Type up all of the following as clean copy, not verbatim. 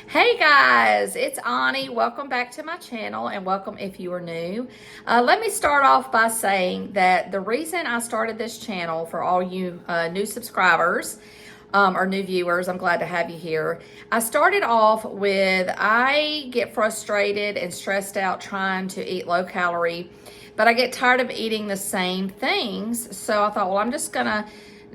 Hey guys, it's Ani. Welcome back to my channel and welcome if you are new. Let me start off by saying that the reason I started this channel for all you new subscribers or new viewers, I'm glad to have you here. I started off with I get frustrated and stressed out trying to eat low calorie, but I get tired of eating the same things. So I thought, well, I'm just gonna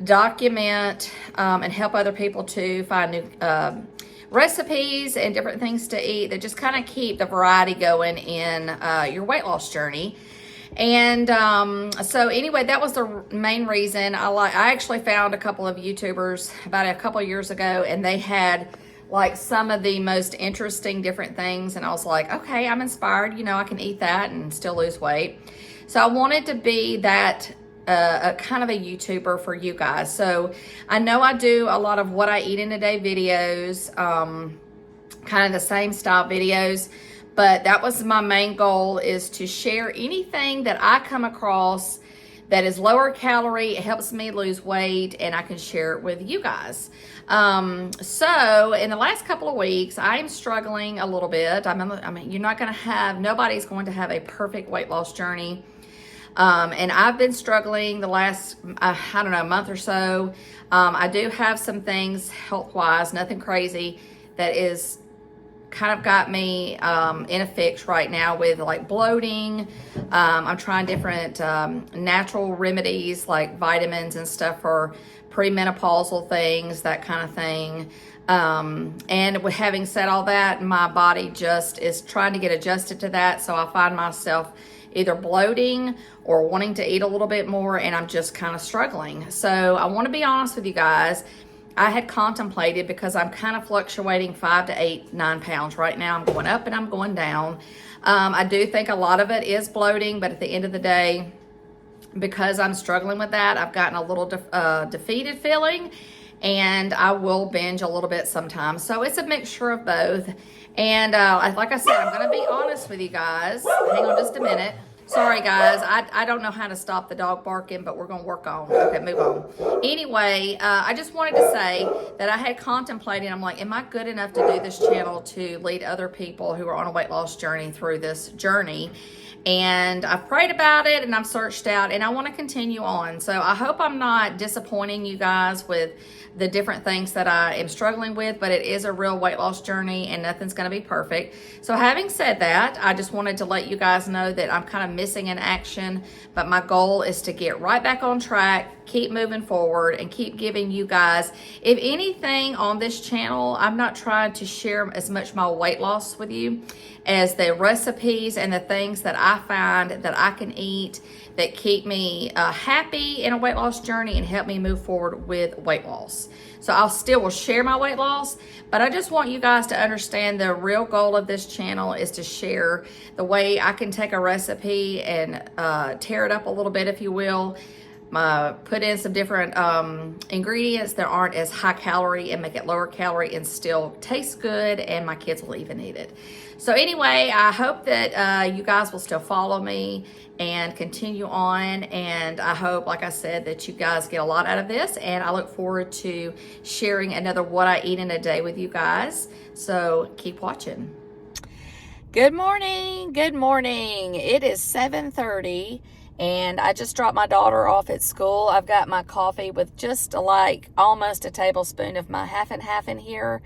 document and help other people to find new recipes and different things to eat that just kind of keep the variety going in your weight loss journey. And so anyway, that was the main reason I actually found a couple of YouTubers about a couple of years ago, and they had like some of the most interesting different things, and I was like, okay, I'm inspired, you know, I can eat that and still lose weight. So I wanted to be that a kind of a YouTuber for you guys. So I know I do a lot of what I eat in a day videos, kind of the same style videos, but that was my main goal, is to share anything that I come across that is lower calorie. It helps me lose weight and I can share it with you guys. So in the last couple of weeks, I'm struggling a little bit. I mean, nobody's going to have a perfect weight loss journey. And I've been struggling the last, I don't know, month or so. I do have some things health-wise, nothing crazy, that is kind of got me in a fix right now with like bloating. I'm trying different natural remedies like vitamins and stuff for premenopausal things, that kind of thing. And with having said all that, my body just is trying to get adjusted to that. So I find myself either bloating or wanting to eat a little bit more, and I'm just kind of struggling. So I want to be honest with you guys. I had contemplated, because I'm kind of fluctuating 5 to 8, 9 pounds right now. I'm going up and I'm going down. I do think a lot of it is bloating, but at the end of the day, because I'm struggling with that, I've gotten a little defeated feeling, and I will binge a little bit sometimes. So it's a mixture of both. And like I said, I'm going to be honest with you guys. Hang on just a minute. Sorry, guys. I don't know how to stop the dog barking, but we're going to work on. Okay, move on. Anyway, I just wanted to say that I had contemplated, I'm like, am I good enough to do this channel to lead other people who are on a weight loss journey through this journey? And I've prayed about it and I've searched out, and I want to continue on. So I hope I'm not disappointing you guys with the different things that I am struggling with, but it is a real weight loss journey and nothing's going to be perfect. So having said that, I just wanted to let you guys know that I'm kind of missing in action, but my goal is to get right back on track, keep moving forward, and keep giving you guys, if anything on this channel, I'm not trying to share as much my weight loss with you as the recipes and the things that I find that I can eat that keep me happy in a weight loss journey and help me move forward with weight loss. So I'll still will share my weight loss, but I just want you guys to understand the real goal of this channel is to share the way I can take a recipe and tear it up a little bit, if you will. Put in some different ingredients that aren't as high calorie and make it lower calorie and still taste good, and my kids will even eat it. So anyway, I hope that you guys will still follow me and continue on, and I hope, like I said, that you guys get a lot out of this, and I look forward to sharing another what I eat in a day with you guys. So keep watching. Good morning. Good morning. It is 7:30. And I just dropped my daughter off at school. I've got my coffee with just like almost a tablespoon of my half and half in here.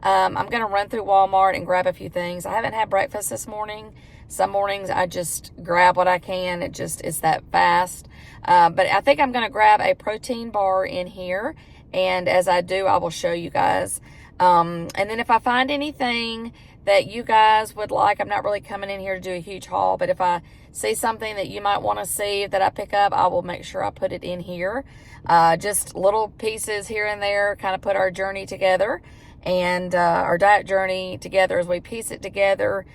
I'm going to run through Walmart and grab a few things. I haven't had breakfast this morning. Some mornings I just grab what I can. It's that fast. But I think I'm going to grab a protein bar in here. And as I do, I will show you guys. And then if I find anything that you guys would like, I'm not really coming in here to do a huge haul, but if I see something that you might want to see that I pick up, I will make sure I put it in here. Just little pieces here and there, kind of put our journey together and our diet journey together as we piece it together,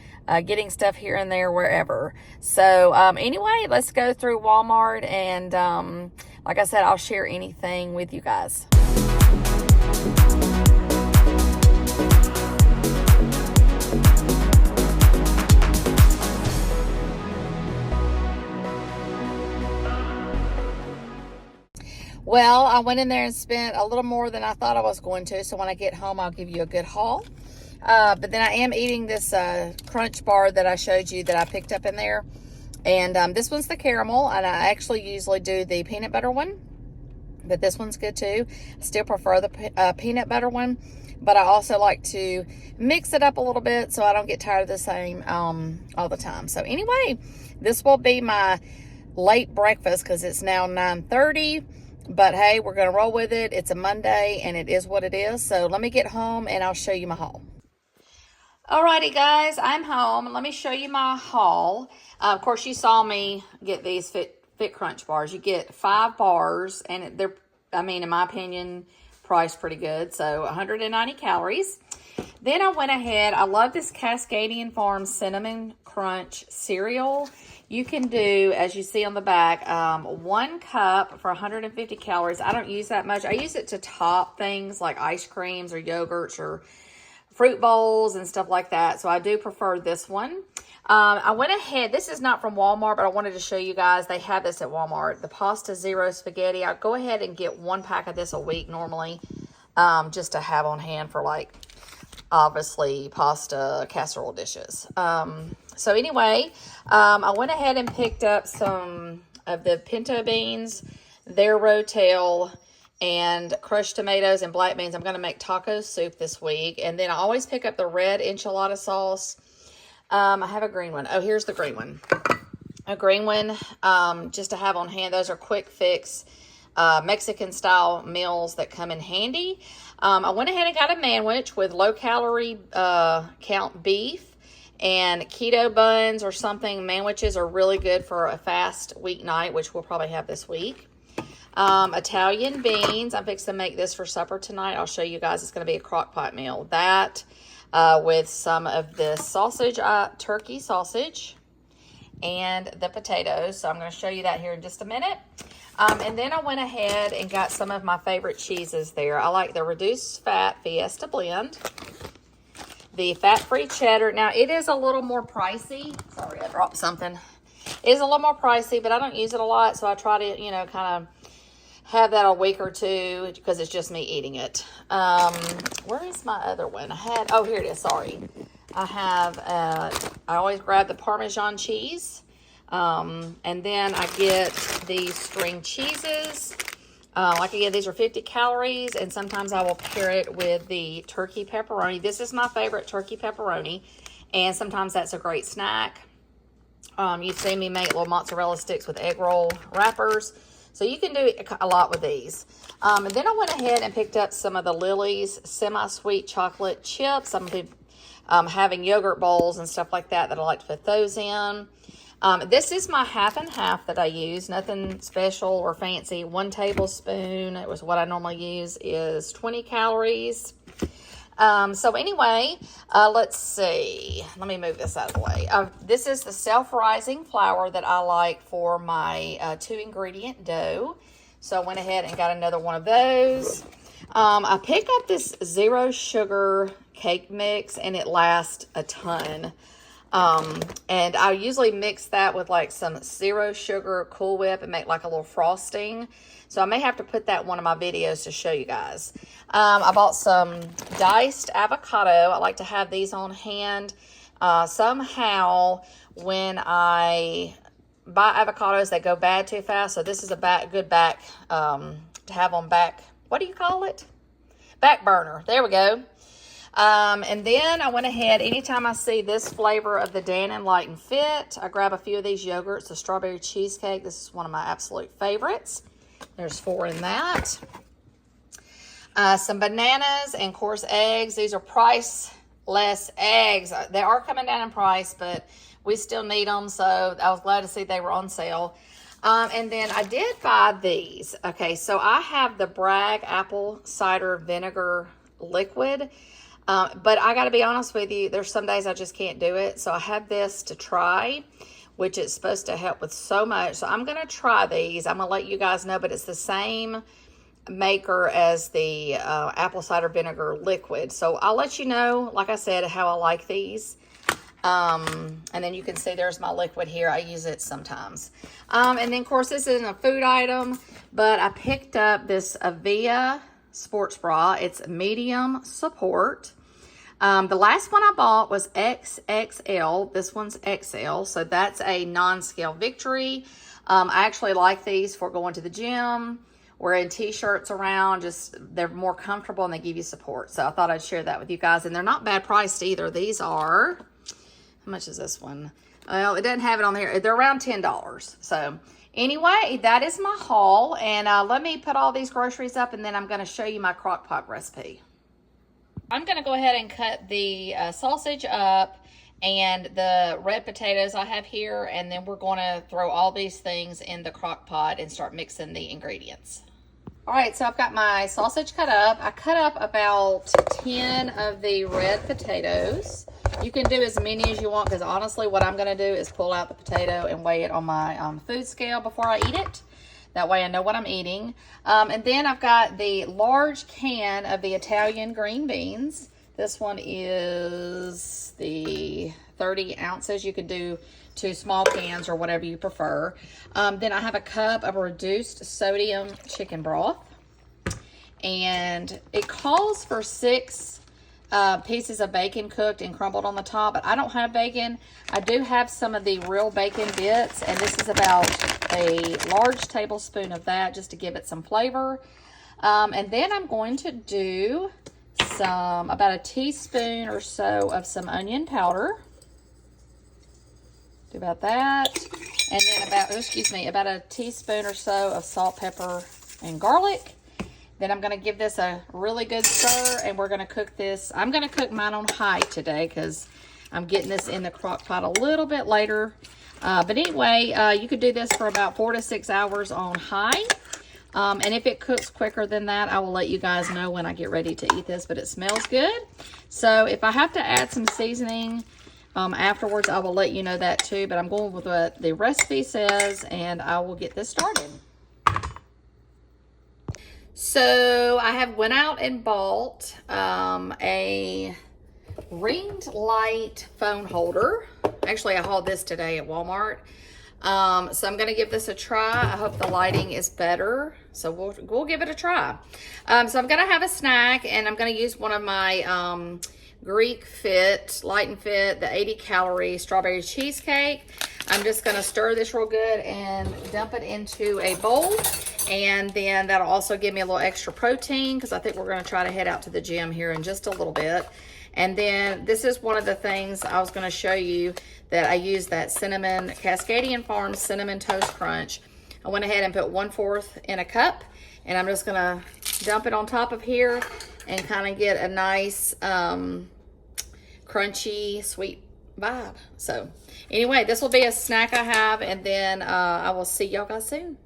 getting stuff here and there wherever. So anyway, let's go through Walmart, and like I said, I'll share anything with you guys. Well, I went in there and spent a little more than I thought I was going to. So when I get home, I'll give you a good haul. But then I am eating this crunch bar that I showed you that I picked up in there. And this one's the caramel, and I actually usually do the peanut butter one, but this one's good too. I still prefer the peanut butter one, but I also like to mix it up a little bit so I don't get tired of the same all the time. So anyway, this will be my late breakfast because it's now 9:30. But hey, we're going to roll with it. It's a Monday, and it is what it is. So let me get home, and I'll show you my haul. Alrighty, guys, I'm home. Let me show you my haul. Of course, you saw me get these Fit Crunch bars. You get 5 bars, and they're, I mean, in my opinion, priced pretty good. So 190 calories. Then I went ahead. I love this Cascadian Farms Cinnamon Crunch cereal. You can do, as you see on the back, 1 cup for 150 calories. I don't use that much. I use it to top things like ice creams or yogurts or fruit bowls and stuff like that. So I do prefer this one. I went ahead. This is not from Walmart, but I wanted to show you guys. They have this at Walmart. The Pasta Zero Spaghetti. I go ahead and get 1 pack of this a week normally, just to have on hand for, like, obviously pasta casserole dishes. So anyway, I went ahead and picked up some of the pinto beans, their rotel, and crushed tomatoes and black beans. I'm going to make taco soup this week. And then I always pick up the red enchilada sauce. I have a green one. Oh, here's the green one. A green one, just to have on hand. Those are quick fix Mexican style meals that come in handy. I went ahead and got a sandwich with low calorie count beef and keto buns or something. Sandwiches are really good for a fast weeknight, which we'll probably have this week. Italian beans. I'm fixing to make this for supper tonight. I'll show you guys. It's going to be a crock-pot meal. That with some of this sausage, turkey sausage, and the potatoes. So I'm going to show you that here in just a minute. And then I went ahead and got some of my favorite cheeses there. I like the reduced fat Fiesta blend, the fat-free cheddar. Now, it is a little more pricey. Sorry, I dropped something. It is a little more pricey, but I don't use it a lot, so I try to, you know, kind of have that a week or two because it's just me eating it. Where is my other one? Oh, here it is. Sorry. I always grab the Parmesan cheese. And then I get these string cheeses. Like again, these are 50 calories, and sometimes I will pair it with the turkey pepperoni. This is my favorite turkey pepperoni, and sometimes that's a great snack. You've seen me make little mozzarella sticks with egg roll wrappers. So you can do a lot with these. And then I went ahead and picked up some of the Lily's semi-sweet chocolate chips. I'm having yogurt bowls and stuff like that I like to put those in. This is my half and half that I use. Nothing special or fancy. 1 tablespoon, it was what I normally use, is 20 calories. So anyway, let's see. Let me move this out of the way. This is the self-rising flour that I like for my 2-ingredient dough. So I went ahead and got another one of those. I picked up this 0 sugar cake mix, and it lasts a ton. And I usually mix that with like some 0 sugar Cool Whip and make like a little frosting. So I may have to put that in one of my videos to show you guys. I bought some diced avocado. I like to have these on hand. Somehow when I buy avocados, they go bad too fast. So this is a good back, to have on back, what do you call it? Back burner. There we go. And then I went ahead, anytime I see this flavor of the Dannon Light and Fit, I grab a few of these yogurts, the strawberry cheesecake. This is one of my absolute favorites. There's 4 in that. Some bananas and, of course, eggs. These are priceless eggs. They are coming down in price, but we still need them, so I was glad to see they were on sale. And then I did buy these. Okay, so I have the Bragg apple cider vinegar liquid. But I got to be honest with you, there's some days I just can't do it. So I have this to try, which is supposed to help with so much. So I'm going to try these. I'm going to let you guys know, but it's the same maker as the apple cider vinegar liquid. So I'll let you know, like I said, how I like these. And then you can see there's my liquid here. I use it sometimes. And then, of course, this isn't a food item, but I picked up this Avia sports bra. It's medium support. The last one I bought was XXL. This one's XL, so that's a non-scale victory. I actually like these for going to the gym, wearing t-shirts around. Just, they're more comfortable and they give you support. So I thought I'd share that with you guys. And they're not bad priced either. These are, how much is this one? Well, it doesn't have it on there. They're around $10. So anyway, that is my haul. And let me put all these groceries up, and then I'm going to show you my crock-pot recipe. I'm going to go ahead and cut the sausage up and the red potatoes I have here, and then we're going to throw all these things in the crock pot and start mixing the ingredients. All right, so I've got my sausage cut up. I cut up about 10 of the red potatoes. You can do as many as you want, because honestly what I'm going to do is pull out the potato and weigh it on my food scale before I eat it. That way I know what I'm eating. And then I've got the large can of the Italian green beans. This one is the 30 ounces. You can do 2 small cans or whatever you prefer. Then I have a cup of reduced sodium chicken broth. And it calls for 6 pieces of bacon cooked and crumbled on the top, but I don't have bacon. I do have some of the real bacon bits, and this is about a large tablespoon of that just to give it some flavor. And then I'm going to do about a teaspoon or so of some onion powder. Do about that. And then about a teaspoon or so of salt, pepper, and garlic. Then I'm going to give this a really good stir, and we're going to cook this. I'm going to cook mine on high today because I'm getting this in the crock pot a little bit later. But anyway, you could do this for about 4 to 6 hours on high. And if it cooks quicker than that, I will let you guys know when I get ready to eat this, but it smells good. So if I have to add some seasoning afterwards, I will let you know that too. But I'm going with what the recipe says, and I will get this started. So I have went out and bought a ringed light phone holder. Actually, I hauled this today at Walmart. So I'm going to give this a try. I hope the lighting is better. So we'll give it a try. So I'm going to have a snack, and I'm going to use one of my Greek Fit, Light and Fit, the 80 calorie strawberry cheesecake. I'm just going to stir this real good and dump it into a bowl. And then that'll also give me a little extra protein, because I think we're going to try to head out to the gym here in just a little bit. And then this is one of the things I was going to show you that I use, that cinnamon, Cascadian Farms Cinnamon Toast Crunch. I went ahead and put 1/4 in a cup, and I'm just going to dump it on top of here and kind of get a nice crunchy, sweet vibe. So anyway, this will be a snack I have, and then I will see y'all guys soon.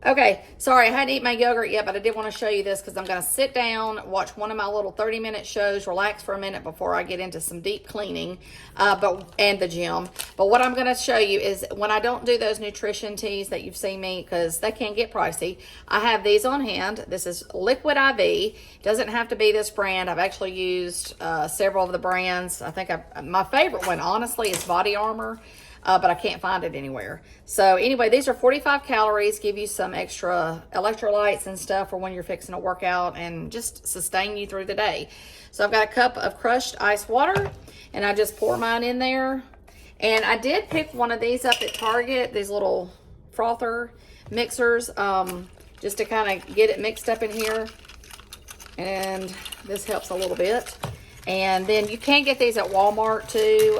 Okay, sorry, I hadn't eaten my yogurt yet, but I did want to show you this because I'm going to sit down, watch one of my little 30-minute shows, relax for a minute before I get into some deep cleaning and the gym. But what I'm going to show you is when I don't do those nutrition teas that you've seen me, because they can get pricey, I have these on hand. This is Liquid IV. It doesn't have to be this brand. I've actually used several of the brands. I think my favorite one, honestly, is Body Armor. But I can't find it anywhere. So anyway, these are 45 calories, give you some extra electrolytes and stuff for when you're fixing a workout and just sustain you through the day. So I've got a cup of crushed ice water, and I just pour mine in there. And I did pick one of these up at Target, these little frother mixers, just to kind of get it mixed up in here. And this helps a little bit. And then you can get these at Walmart too.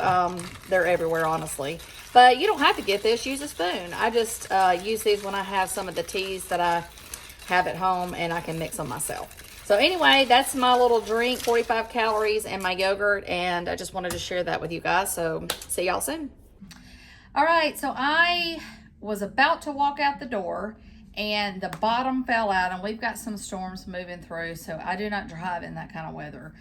They're everywhere, honestly. But you don't have to get this. Use a spoon. I just use these when I have some of the teas that I have at home, and I can mix them myself. So anyway, that's my little drink, 45 calories, and my yogurt. And I just wanted to share that with you guys. So see y'all soon. All right, so I was about to walk out the door, and the bottom fell out, and we've got some storms moving through, so I do not drive in that kind of weather.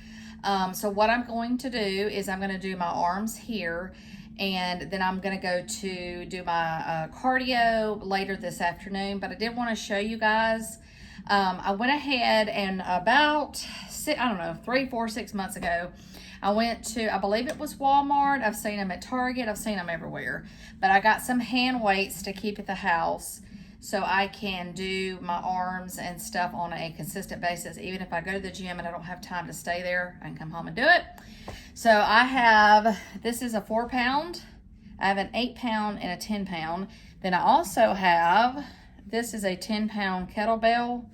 So what I'm going to do is I'm going to do my arms here, and then I'm going to go to do my cardio later this afternoon. But I did want to show you guys, I went ahead and about, I don't know, 3, 4, 6 months ago, I went to, I believe it was Walmart. I've seen them at Target. I've seen them everywhere. But I got some hand weights to keep at the house. so I can do my arms and stuff on a consistent basis. Even if I go to the gym and I don't have time to stay there, I can come home and do it. So I have, this is a 4-pound, I have an 8-pound and a 10-pound. Then I also have, this is a 10-pound kettlebell.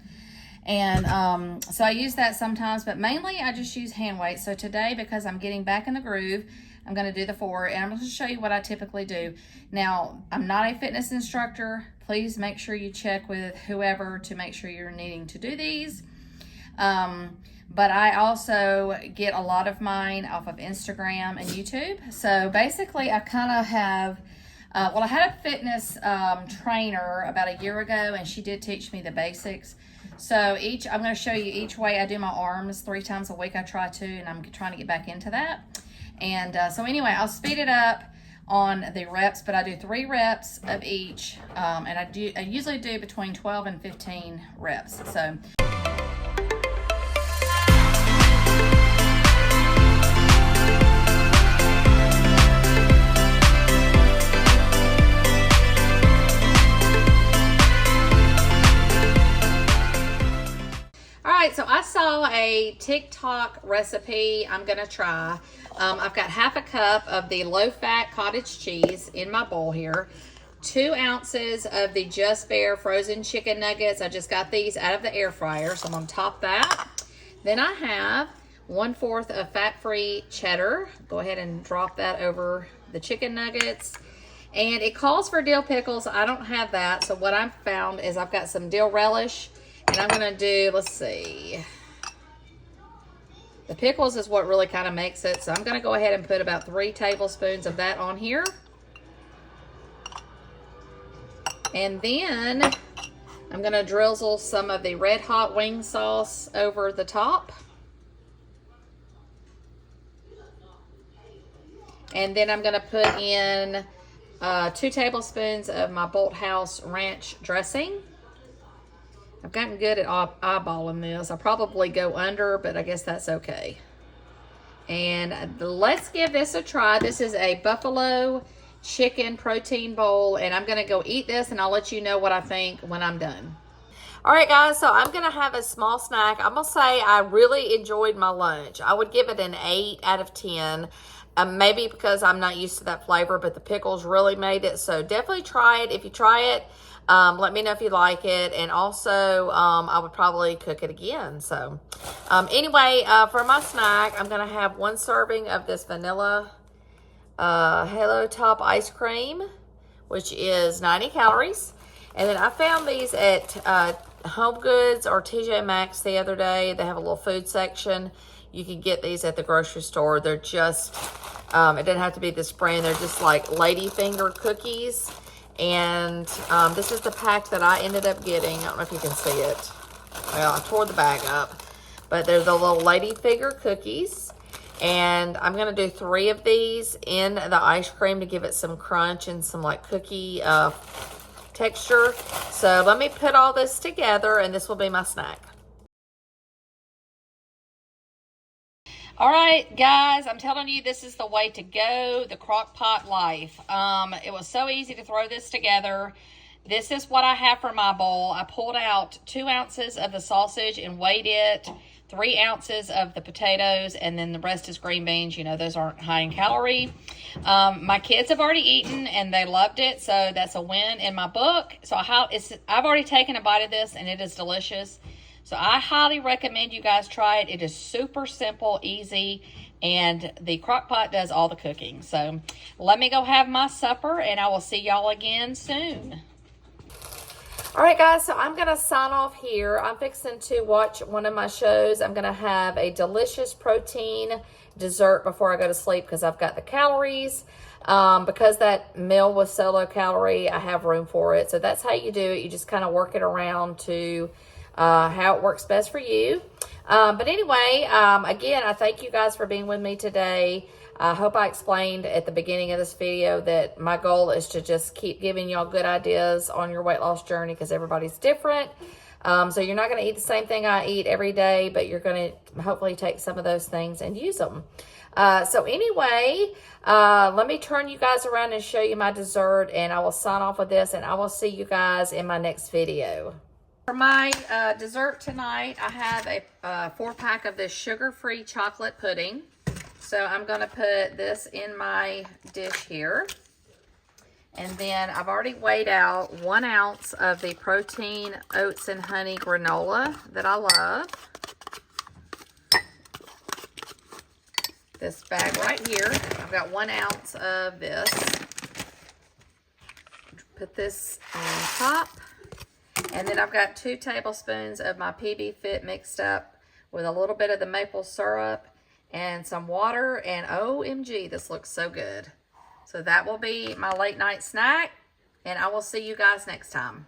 And so I use that sometimes, but mainly I just use hand weights. So today, because I'm getting back in the groove, I'm going to do the 4, and I'm going to show you what I typically do. Now, I'm not a fitness instructor. Please make sure you check with whoever to make sure you're needing to do these. But I also get a lot of mine off of Instagram and YouTube. So basically, I kind of have, well, I had a fitness trainer about a year ago, and she did teach me the basics. So I'm going to show you each way I do my arms 3 times a week. I try to, and I'm trying to get back into that. And so anyway, I'll speed it up on the reps, but I do 3 reps of each, and I usually do between 12 and 15 reps. So. So I saw a TikTok recipe I'm gonna try. I've got half a cup of the low-fat cottage cheese in my bowl here, 2 ounces of the Just Bare frozen chicken nuggets. I just got these out of the air fryer, so I'm gonna top that. Then I have 1/4 of fat-free cheddar. Go ahead and drop that over the chicken nuggets. And it calls for dill pickles. I don't have that, so what I've found is I've got some dill relish. And I'm going to do, let's see, the pickles is what really kind of makes it. So I'm going to go ahead and put about 3 tablespoons of that on here. And then I'm going to drizzle some of the red hot wing sauce over the top. And then I'm going to put in 2 tablespoons of my Bolthouse Ranch dressing. I've gotten good at eyeballing this. I'll probably go under, but I guess that's okay. And let's give this a try. This is a buffalo chicken protein bowl, and I'm going to go eat this, and I'll let you know what I think when I'm done. All right, guys, so I'm going to have a small snack. I'm going to say I really enjoyed my lunch. I would give it an 8 out of 10. Maybe because I'm not used to that flavor, but the pickles really made it. So definitely try it. If you try it, let me know if you like it. And also, I would probably cook it again. So anyway, for my snack, I'm going to have 1 serving of this vanilla Halo Top ice cream, which is 90 calories. And then I found these at Home Goods or TJ Maxx the other day. They have a little food section. You can get these at the grocery store. They're just, it doesn't have to be this brand. They're just like lady finger cookies. And this is the pack that I ended up getting. I don't know if you can see it. Well, I tore the bag up. But they're the little lady finger cookies. And I'm going to do 3 of these in the ice cream to give it some crunch and some like cookie texture. So let me put all this together, and this will be my snack. All right, guys, I'm telling you, this is the way to go, the Crock-pot life. It was so easy to throw this together. This is what I have for my bowl. I pulled out 2 ounces of the sausage and weighed it, 3 ounces of the potatoes, and then the rest is green beans. You know, those aren't high in calorie. My kids have already eaten, and they loved it, so that's a win in my book. So I've already taken a bite of this, and it is delicious. So I highly recommend you guys try it. It is super simple, easy, and the Crock-pot does all the cooking. So let me go have my supper, and I will see y'all again soon. All right, guys, so I'm going to sign off here. I'm fixing to watch one of my shows. I'm going to have a delicious protein dessert before I go to sleep because I've got the calories. Because that meal was so low calorie, I have room for it. So that's how you do it. You just kind of work it around to how it works best for you. But anyway, again, I thank you guys for being with me today. I hope I explained at the beginning of this video that my goal is to just keep giving y'all good ideas on your weight loss journey because everybody's different. So you're not going to eat the same thing I eat every day, but you're going to hopefully take some of those things and use them. So anyway, let me turn you guys around and show you my dessert, and I will sign off with this, and I will see you guys in my next video. For my dessert tonight, I have a 4-pack of this sugar-free chocolate pudding. So I'm going to put this in my dish here. And then I've already weighed out 1 ounce of the protein oats and honey granola that I love. This bag right here, I've got 1 ounce of this. Put this on top. And then I've got 2 tablespoons of my PB Fit mixed up with a little bit of the maple syrup and some water. And OMG, this looks so good. So that will be my late night snack. And I will see you guys next time.